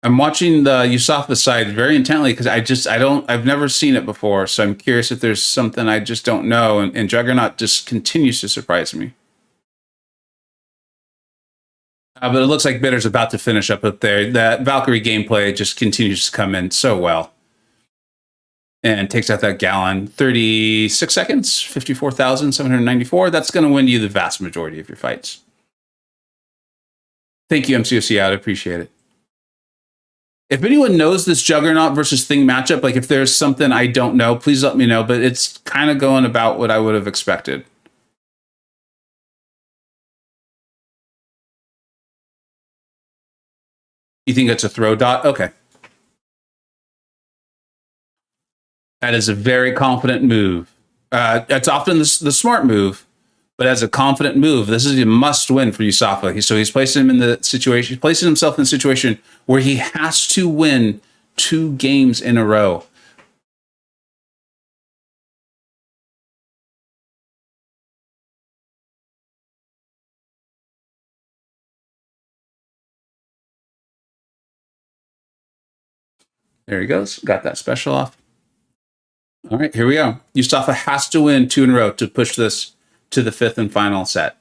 I'm watching the USAFA side very intently because I've never seen it before. So I'm curious if there's something I just don't know. And Juggernaut just continues to surprise me. But it looks like Bitter's about to finish up there. That Valkyrie gameplay just continues to come in so well. And takes out that Gallon. 36 seconds, 54,794. That's going to win you the vast majority of your fights. Thank you, MCoC out. I appreciate it. If anyone knows this Juggernaut versus Thing matchup, like if there's something I don't know, please let me know. But it's kind of going about what I would have expected. You think it's a throw dot? Okay. That is a very confident move. It's often the smart move, but as a confident move, this is a must-win for USAFA. So he's placing him in the situation, placing himself in a situation where he has to win 2 games in a row. There he goes. Got that special off. All right, here we go. USAFA has to win 2 in a row to push this to the 5th and final set.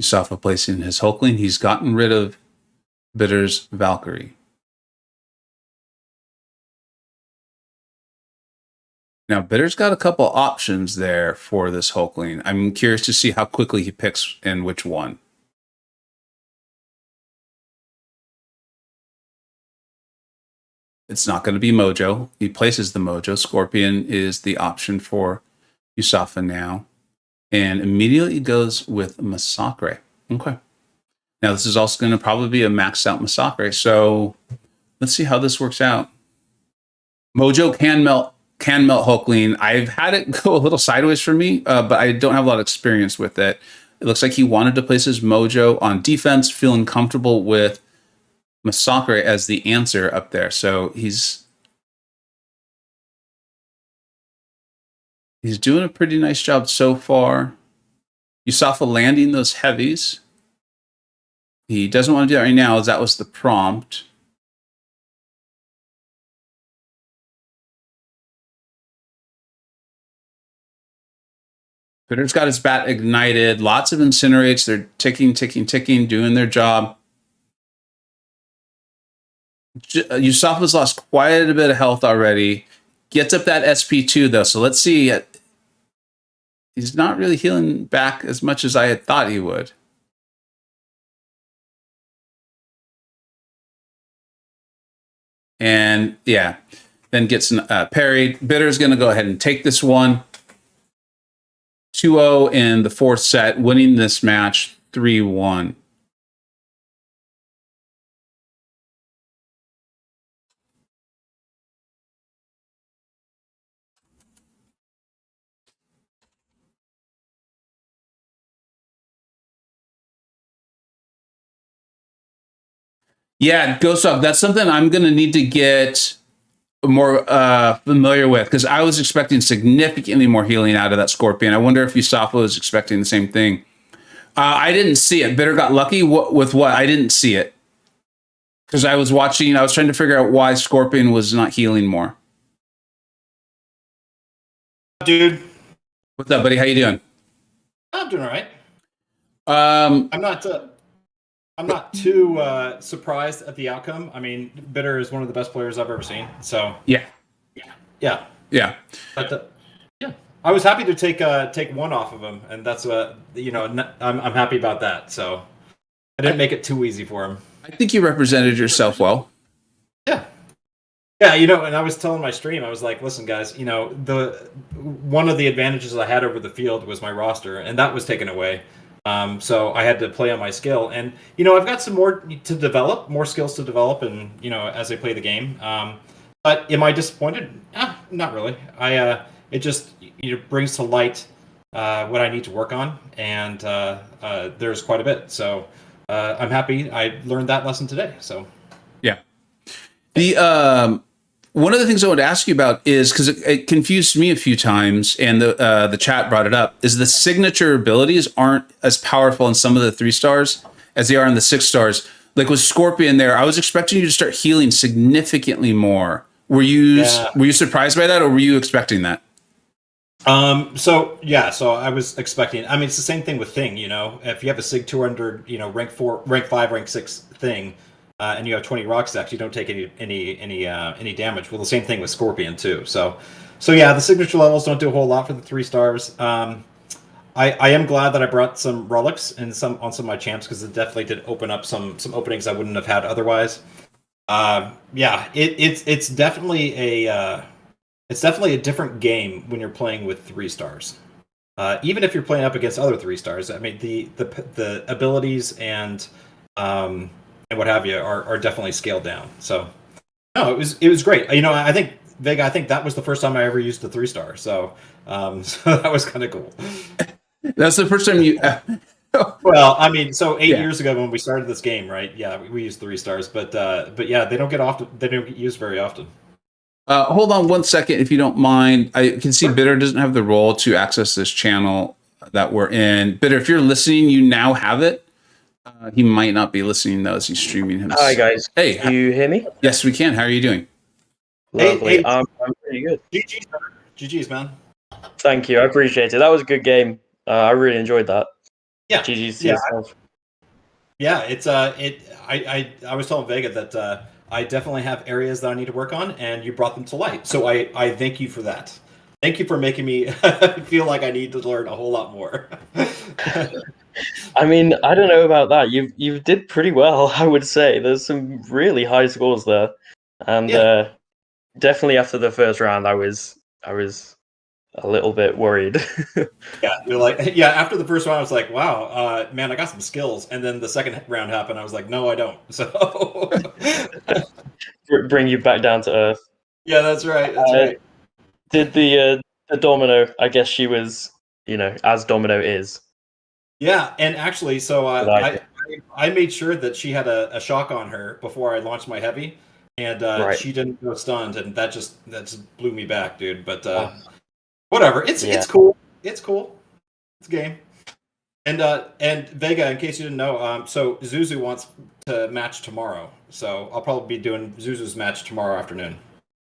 USAFA placing his Hulkling. He's gotten rid of Bitter's Valkyrie. Now, Bitter's got a couple options there for this Hulkling. I'm curious to see how quickly he picks and which one. It's not going to be Mojo. He places the Mojo. Scorpion is the option for USAFA now. And immediately goes with Massacre. Okay. Now, this is also going to probably be a maxed out Massacre. So let's see how this works out. Mojo can melt Hulkling. I've had it go a little sideways for me, but I don't have a lot of experience with it. It looks like he wanted to place his Mojo on defense, feeling comfortable with Massacre as the answer up there. So he's doing a pretty nice job so far. USAFA landing those heavies. He doesn't want to do that right now, as that was the prompt. Bitter's got his bat ignited. Lots of incinerates. They're ticking, doing their job. USAFA's lost quite a bit of health already. Gets up that SP2, though. So let's see. He's not really healing back as much as I had thought he would. And yeah, then gets parried. Bitter's going to go ahead and take this one. 2-0 in the 4th set, winning this match 3-1. Yeah, Ghost Dog, that's something I'm going to need to get more familiar with, because I was expecting significantly more healing out of that Scorpion. I wonder if USAFA was expecting the same thing. I didn't see it. Bitter got lucky with what? I didn't see it. Because I was watching, I was trying to figure out why Scorpion was not healing more. Dude. What's up, buddy? How you doing? I'm doing all right. I'm not too surprised at the outcome. I mean, Bitter is one of the best players I've ever seen. So yeah. But yeah, I was happy to take one off of him, and that's I'm happy about that. So I didn't make it too easy for him. I think you represented yourself well. Yeah. Yeah, you know, and I was telling my stream, I was like, listen, guys, you know, one of the advantages I had over the field was my roster, and that was taken away. So I had to play on my skill, and you know, I've got some more to develop, more skills to develop, and you know, as I play the game. But am I disappointed? Not really. It just brings to light what I need to work on, and there's quite a bit. So I'm happy I learned that lesson today. So yeah. The one of the things I would ask you about is because it confused me a few times, and the chat brought it up, is the signature abilities aren't as powerful in some of the 3 stars as they are in the 6 stars. Like with Scorpion there, I was expecting you to start healing significantly more. Were you surprised by that, or were you expecting that? So I was expecting. I mean, it's the same thing with Thing. You know, if you have a Sig 200, you know, rank 4, rank 5, rank 6 Thing. And you have 20 rock stacks, you don't take any damage. Well, the same thing with Scorpion too. So yeah, the signature levels don't do a whole lot for the 3 stars. I am glad that I brought some relics and on some of my champs, because it definitely did open up some openings I wouldn't have had otherwise. Yeah, it's definitely a different game when you're playing with 3 stars. Even if you're playing up against other 3 stars, I mean the abilities and what have you are definitely scaled down. So no, it was great. You know, I think Vega, that was the first time I ever used the 3 star. So so that was kind of cool. That's the first time you well, I mean, so 8 years ago when we started this game, right? Yeah, we used 3 stars, but yeah, they don't get used very often. Hold on one second, if you don't mind. I can see Bitter doesn't have the role to access this channel that we're in. Bitter, if you're listening, you now have it. He might not be listening though, as he's streaming himself. Hi guys. Hey, can you hear me? Yes, we can. How are you doing? Lovely. Hey. I'm pretty good. GG's, man. Thank you. I appreciate it. That was a good game. I really enjoyed that. Yeah. GG's to yourself. Yeah, it's I was telling Vega that I definitely have areas that I need to work on, and you brought them to light. So I thank you for that. Thank you for making me feel like I need to learn a whole lot more. I mean, I don't know about that. You did pretty well, I would say. There's some really high scores there, and definitely after the first round, I was a little bit worried. Yeah, you're like, after the first round, I was like, wow, man, I got some skills. And then the second round happened, I was like, no, I don't. So bring you back down to earth. Yeah, that's right. That's right. Did the Domino? I guess she was, as Domino is. Yeah, and actually, so I made sure that she had a shock on her before I launched my heavy, and she didn't go stunned, and that just blew me back, dude. But whatever, it's cool. It's cool. It's a game. And Vega, in case you didn't know, so Zuzu wants to match tomorrow, so I'll probably be doing Zuzu's match tomorrow afternoon.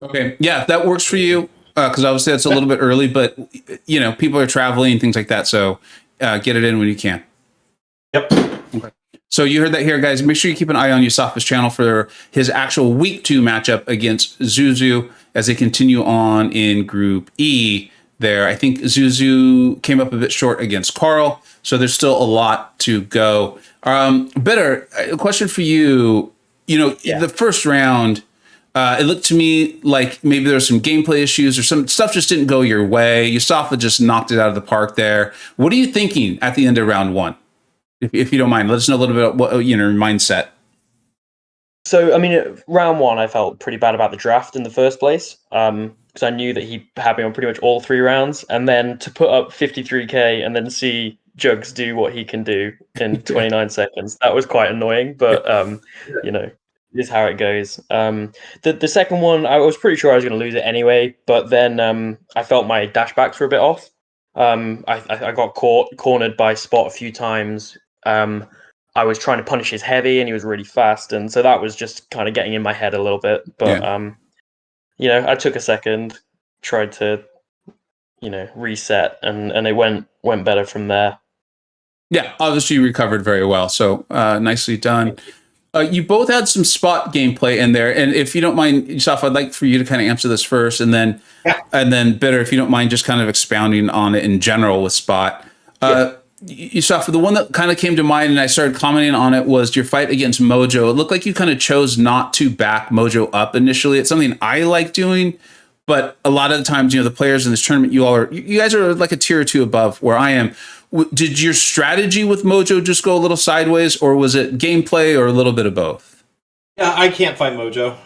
Okay, yeah, if that works for you, because obviously that's a little bit early, but people are traveling, things like that, so get it in when you can. Yep. Okay. So you heard that here, guys. Make sure you keep an eye on USAFA's channel for his actual week 2 matchup against Zuzu as they continue on in Group E. There, I think Zuzu came up a bit short against Carl, so there's still a lot to go. Bitter, a question for you. The first round, it looked to me like maybe there were some gameplay issues or some stuff just didn't go your way. USAFA just knocked it out of the park there. What are you thinking at the end of round 1? If you don't mind, let us know a little bit about what, your mindset. So, I mean, round 1, I felt pretty bad about the draft in the first place. Because I knew that he had me on pretty much all 3 rounds, and then to put up 53k and then see Jugs do what he can do in 29 seconds, that was quite annoying, but is how it goes. The second one, I was pretty sure I was going to lose it anyway, but then I felt my dashbacks were a bit off. I got cornered by Spot a few times. I was trying to punish his heavy, and he was really fast, and so that was just kind of getting in my head a little bit, but I took a second, tried to, reset, and it went better from there. Yeah, obviously you recovered very well, so nicely done. You both had some Spot gameplay in there, and if you don't mind, Yusuf, I'd like for you to kind of answer this first, and then Bitter, if you don't mind, just kind of expounding on it in general with Spot. USAFA, the one that kind of came to mind and I started commenting on it was your fight against Mojo. It looked like you kind of chose not to back Mojo up initially. It's something I like doing, but a lot of the times, the players in this tournament, you guys are like a tier or two above where I am. Did your strategy with Mojo just go a little sideways, or was it gameplay, or a little bit of both? Yeah, I can't fight Mojo.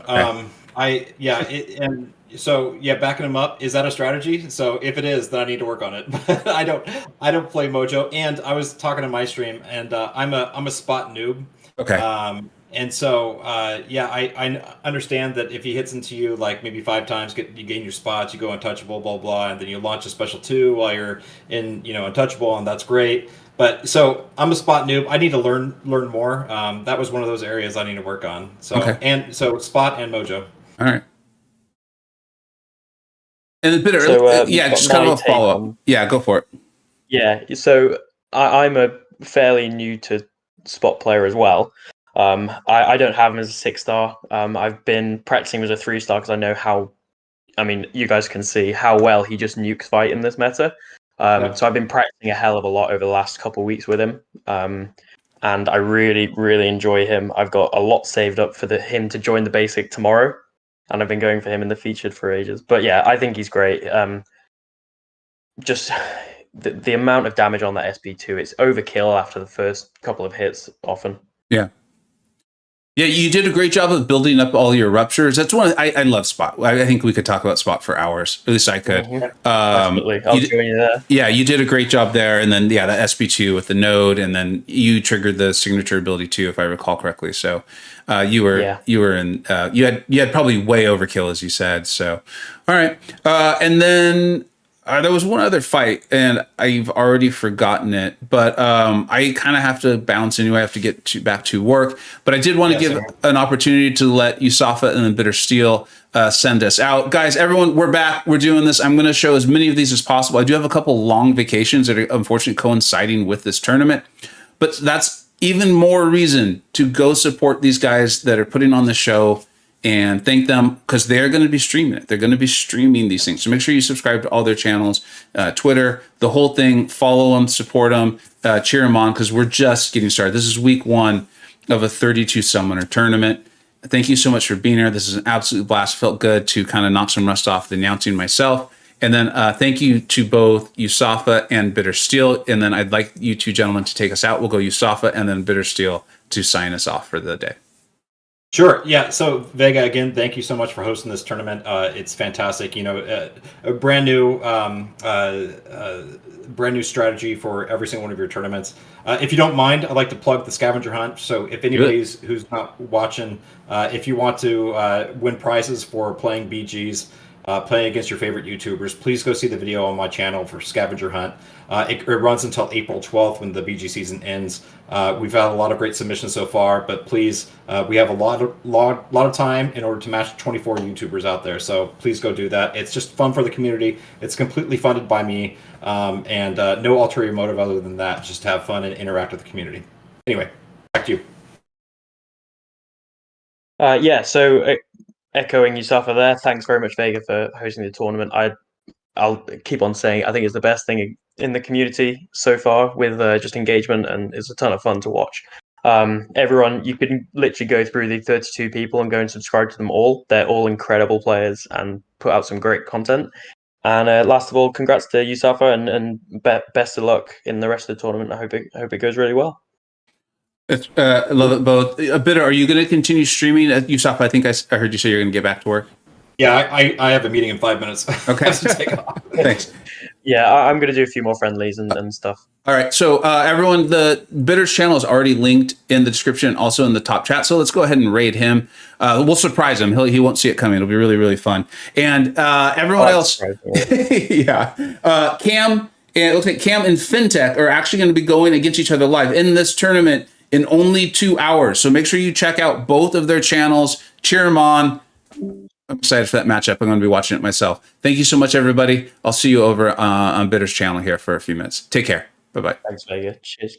Okay. So backing him up, is that a strategy? So if it is, then I need to work on it. But I don't play Mojo, and I was talking to my stream, and I'm a spot noob. Okay. And so I understand that if he hits into you like maybe 5 times, you gain your spots, you go untouchable, blah blah, and then you launch a special 2 while you're in untouchable, and that's great. But so I'm a spot noob. I need to learn more. That was one of those areas I need to work on. So Okay. and so spot and Mojo. All right. And the bitter, just kind of a follow up. Yeah, go for it. Yeah, so I'm a fairly new to spot player as well. I don't have him as a 6-star. I've been practicing as a 3-star because I know you guys can see how well he just nukes fight in this meta. So I've been practicing a hell of a lot over the last couple of weeks with him. And I really, really enjoy him. I've got a lot saved up for him to join the basic tomorrow. And I've been going for him in the featured for ages. But yeah, I think he's great. Just the amount of damage on that SP2, it's overkill after the first couple of hits often. Yeah. Yeah, you did a great job of building up all your ruptures. That's one I love Spot. I think we could talk about Spot for hours. At least I could. Absolutely. I'll join you there. Yeah, you did a great job there. And then, the SP2 with the node, and then you triggered the signature ability too, if I recall correctly. So you were in, you had probably way overkill, as you said. So, all right. And then there was one other fight, and I've already forgotten it, but I kind of have to bounce anyway. I have to get back to work. But I did want to give an opportunity to let USAFA and then BitterSteel send us out. Guys, everyone, we're back. We're doing this. I'm going to show as many of these as possible. I do have a couple long vacations that are unfortunately coinciding with this tournament, but that's even more reason to go support these guys that are putting on the show and thank them, because they're going to be streaming it. They're going to be streaming these things. So make sure you subscribe to all their channels, Twitter, the whole thing. Follow them, support them, cheer them on, because we're just getting started. This is week 1 of a 32 summoner tournament. Thank you so much for being here. This is an absolute blast. Felt good to kind of knock some rust off the announcing myself. And then thank you to both USAFA and BitterSteel. And then I'd like you two gentlemen to take us out. We'll go USAFA and then BitterSteel to sign us off for the day. Sure. Yeah. So Vega, again, thank you so much for hosting this tournament. It's fantastic. A brand new strategy for every single one of your tournaments. If you don't mind, I'd like to plug the scavenger hunt. So if anybody's who's not watching, if you want to win prizes for playing BGs, playing against your favorite YouTubers, please go see the video on my channel for scavenger hunt. It runs until April 12th when the BG season ends. We've had a lot of great submissions so far, but please, we have a lot of time in order to match 24 YouTubers out there. So please go do that. It's just fun for the community. It's completely funded by me, and no ulterior motive other than that. Just have fun and interact with the community. Anyway, back to you. So echoing USAFA there, thanks very much, Vega, for hosting the tournament. I'll keep on saying I think it's the best thing in the community so far with just engagement, and it's a ton of fun to watch. Everyone, you can literally go through the 32 people and go and subscribe to them all. They're all incredible players and put out some great content. And last of all, congrats to USAFA and best of luck in the rest of the tournament. I hope it goes really well. I love it both. Bitter, are you going to continue streaming at USAFA? I think I heard you say you're going to get back to work. Yeah, I have a meeting in 5 minutes. Okay. I have to take off. Thanks. Yeah, I'm going to do a few more friendlies and stuff. All right. So everyone, the Bitter's channel is already linked in the description, also in the top chat. So let's go ahead and raid him. We'll surprise him. He won't see it coming. It'll be really, really fun. And everyone else. Yeah. Cam, and it looks like Cam and FinTech are actually going to be going against each other live in this tournament in only 2 hours. So make sure you check out both of their channels. Cheer them on. I'm excited for that matchup. I'm going to be watching it myself. Thank you so much, everybody. I'll see you over on Bitter's channel here for a few minutes. Take care. Bye-bye. Thanks, Vega. Cheers.